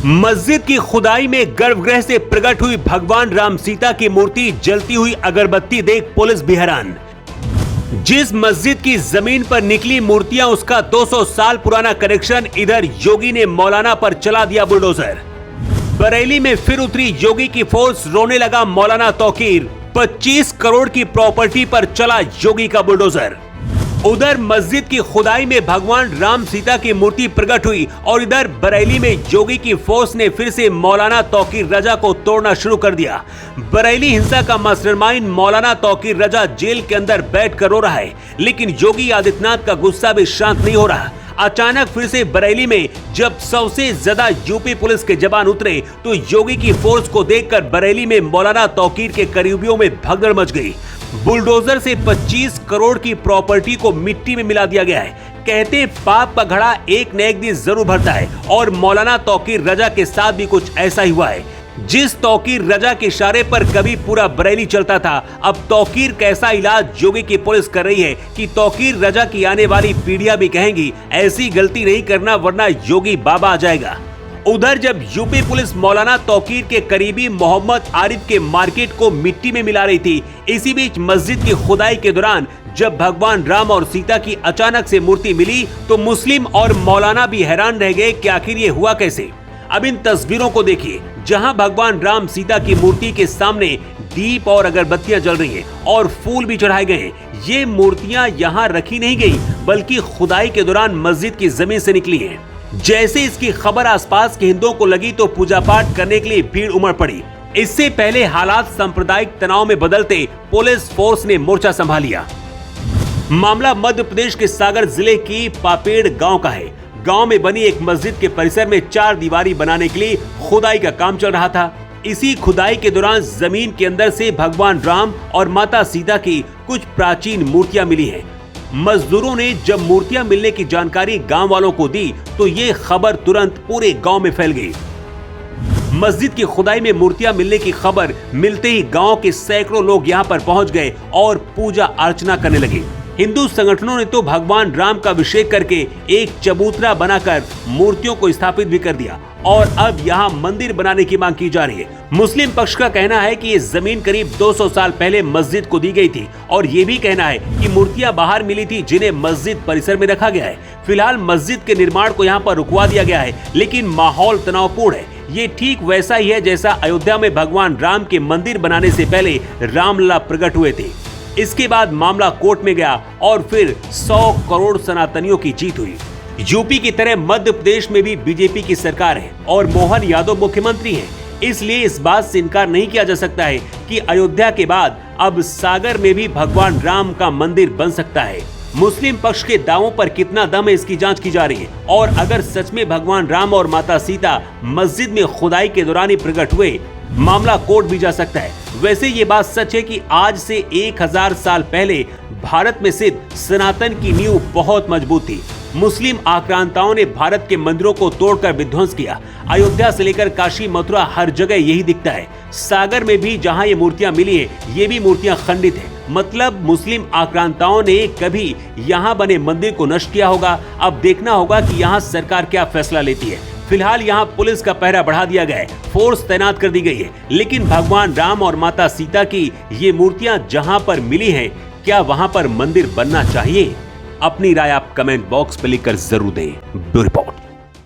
मस्जिद की खुदाई में गर्भगृह से प्रकट हुई भगवान राम सीता की मूर्ति जलती हुई अगरबत्ती देख पुलिस भी हैरान। जिस मस्जिद की जमीन पर निकली मूर्तियां उसका 200 साल पुराना कनेक्शन, इधर योगी ने मौलाना पर चला दिया बुलडोजर। बरेली में फिर उतरी योगी की फोर्स, रोने लगा मौलाना तौकीर। 25 करोड़ की प्रॉपर्टी पर चला योगी का बुलडोजर। उधर मस्जिद की खुदाई में भगवान राम सीता की मूर्ति प्रकट हुई और इधर बरेली में योगी की फोर्स ने फिर से मौलाना तौकीर रजा को तोड़ना शुरू कर दिया। बरेली हिंसा का मास्टरमाइंड मौलाना तौकीर रजा जेल के अंदर बैठकर रो रहा है, लेकिन योगी आदित्यनाथ का गुस्सा भी शांत नहीं हो रहा। अचानक फिर से बरेली में जब 100 से ज्यादा यूपी पुलिस के जवान उतरे तो योगी की फोर्स को देखकर बरेली में मौलाना तौकीर के करीबियों में भगदड़ मच गई। बुलडोजर से 25 करोड़ की प्रॉपर्टी को मिट्टी में मिला दिया गया है। कहते पाप का घड़ा एक न एक दिन जरूर भरता है और मौलाना तौकीर रजा के साथ भी कुछ ऐसा ही हुआ है। जिस तौकीर रजा के इशारे पर कभी पूरा बरेली चलता था, अब तौकीर कैसा इलाज योगी की पुलिस कर रही है कि तौकीर रजा की आने वाली पीढ़ियां भी कहेंगी ऐसी गलती नहीं करना वरना योगी बाबा आ जाएगा। उधर जब यूपी पुलिस मौलाना तौकीर के करीबी मोहम्मद आरिफ के मार्केट को मिट्टी में मिला रही थी, इसी बीच मस्जिद की खुदाई के दौरान जब भगवान राम और सीता की अचानक से मूर्ति मिली तो मुस्लिम और मौलाना भी हैरान रह गए कि आखिर ये हुआ कैसे। अब इन तस्वीरों को देखिए, जहां भगवान राम सीता की मूर्ति के सामने दीप और अगरबत्तियां जल रही हैं और फूल भी चढ़ाए गए हैं। ये मूर्तियां यहाँ रखी नहीं गई बल्कि खुदाई के दौरान मस्जिद की जमीन से निकली हैं। जैसे इसकी खबर आसपास के हिंदुओं को लगी तो पूजा पाठ करने के लिए भीड़ उमड़ पड़ी। इससे पहले हालात सांप्रदायिक तनाव में बदलते पुलिस फोर्स ने मोर्चा संभाल लिया। मामला मध्य प्रदेश के सागर जिले की पापेड़ गांव का है। गांव में बनी एक मस्जिद के परिसर में 4 दीवारी बनाने के लिए खुदाई का काम चल रहा था। इसी खुदाई के दौरान जमीन के अंदर से भगवान राम और माता सीता की कुछ प्राचीन मूर्तियां मिली हैं। मजदूरों ने जब मूर्तियां मिलने की जानकारी गांव वालों को दी तो ये खबर तुरंत पूरे गांव में फैल गई। मस्जिद की खुदाई में मूर्तियां मिलने की खबर मिलते ही गांव के सैकड़ों लोग यहां पर पहुंच गए और पूजा अर्चना करने लगे। हिंदू संगठनों ने तो भगवान राम का अभिषेक करके एक चबूतरा बनाकर मूर्तियों को स्थापित भी कर दिया और अब यहाँ मंदिर बनाने की मांग की जा रही है। मुस्लिम पक्ष का कहना है कि ये जमीन करीब 200 साल पहले मस्जिद को दी गई थी और ये भी कहना है कि मूर्तियां बाहर मिली थी जिन्हें मस्जिद परिसर में रखा गया है। फिलहाल मस्जिद के निर्माण को यहाँ पर रुकवा दिया गया है, लेकिन माहौल तनावपूर्ण है। ये ठीक वैसा ही है जैसा अयोध्या में भगवान राम के मंदिर बनाने से पहले रामलला प्रकट हुए थे। इसके बाद मामला कोर्ट में गया और फिर 100 करोड़ सनातनियों की जीत हुई। यूपी की तरह मध्य प्रदेश में भी बीजेपी की सरकार है और मोहन यादव मुख्यमंत्री हैं। इसलिए इस बात से इनकार नहीं किया जा सकता है कि अयोध्या के बाद अब सागर में भी भगवान राम का मंदिर बन सकता है। मुस्लिम पक्ष के दावों पर कितना दम है इसकी जांच की जा रही है और अगर सच में भगवान राम और माता सीता मस्जिद में खुदाई के दौरान ही प्रकट हुए, मामला कोर्ट भी जा सकता है। वैसे ये बात सच है कि आज से 1000 साल पहले भारत में सिद्ध सनातन की नींव बहुत मजबूत थी। मुस्लिम आक्रांताओं ने भारत के मंदिरों को तोड़कर विध्वंस किया। अयोध्या से लेकर काशी मथुरा हर जगह यही दिखता है। सागर में भी जहां ये मूर्तियां मिली है, ये भी मूर्तियां खंडित है। मतलब मुस्लिम आक्रांताओं ने कभी यहाँ बने मंदिर को नष्ट किया होगा। अब देखना होगा कि यहाँ सरकार क्या फैसला लेती है। फिलहाल यहाँ पुलिस का पहरा बढ़ा दिया गया है, फोर्स तैनात कर दी गई है, लेकिन भगवान राम और माता सीता की ये मूर्तियां जहां पर मिली हैं, क्या वहां पर मंदिर बनना चाहिए? अपनी राय आप कमेंट बॉक्स में लिखकर जरूर दें। Bureau report.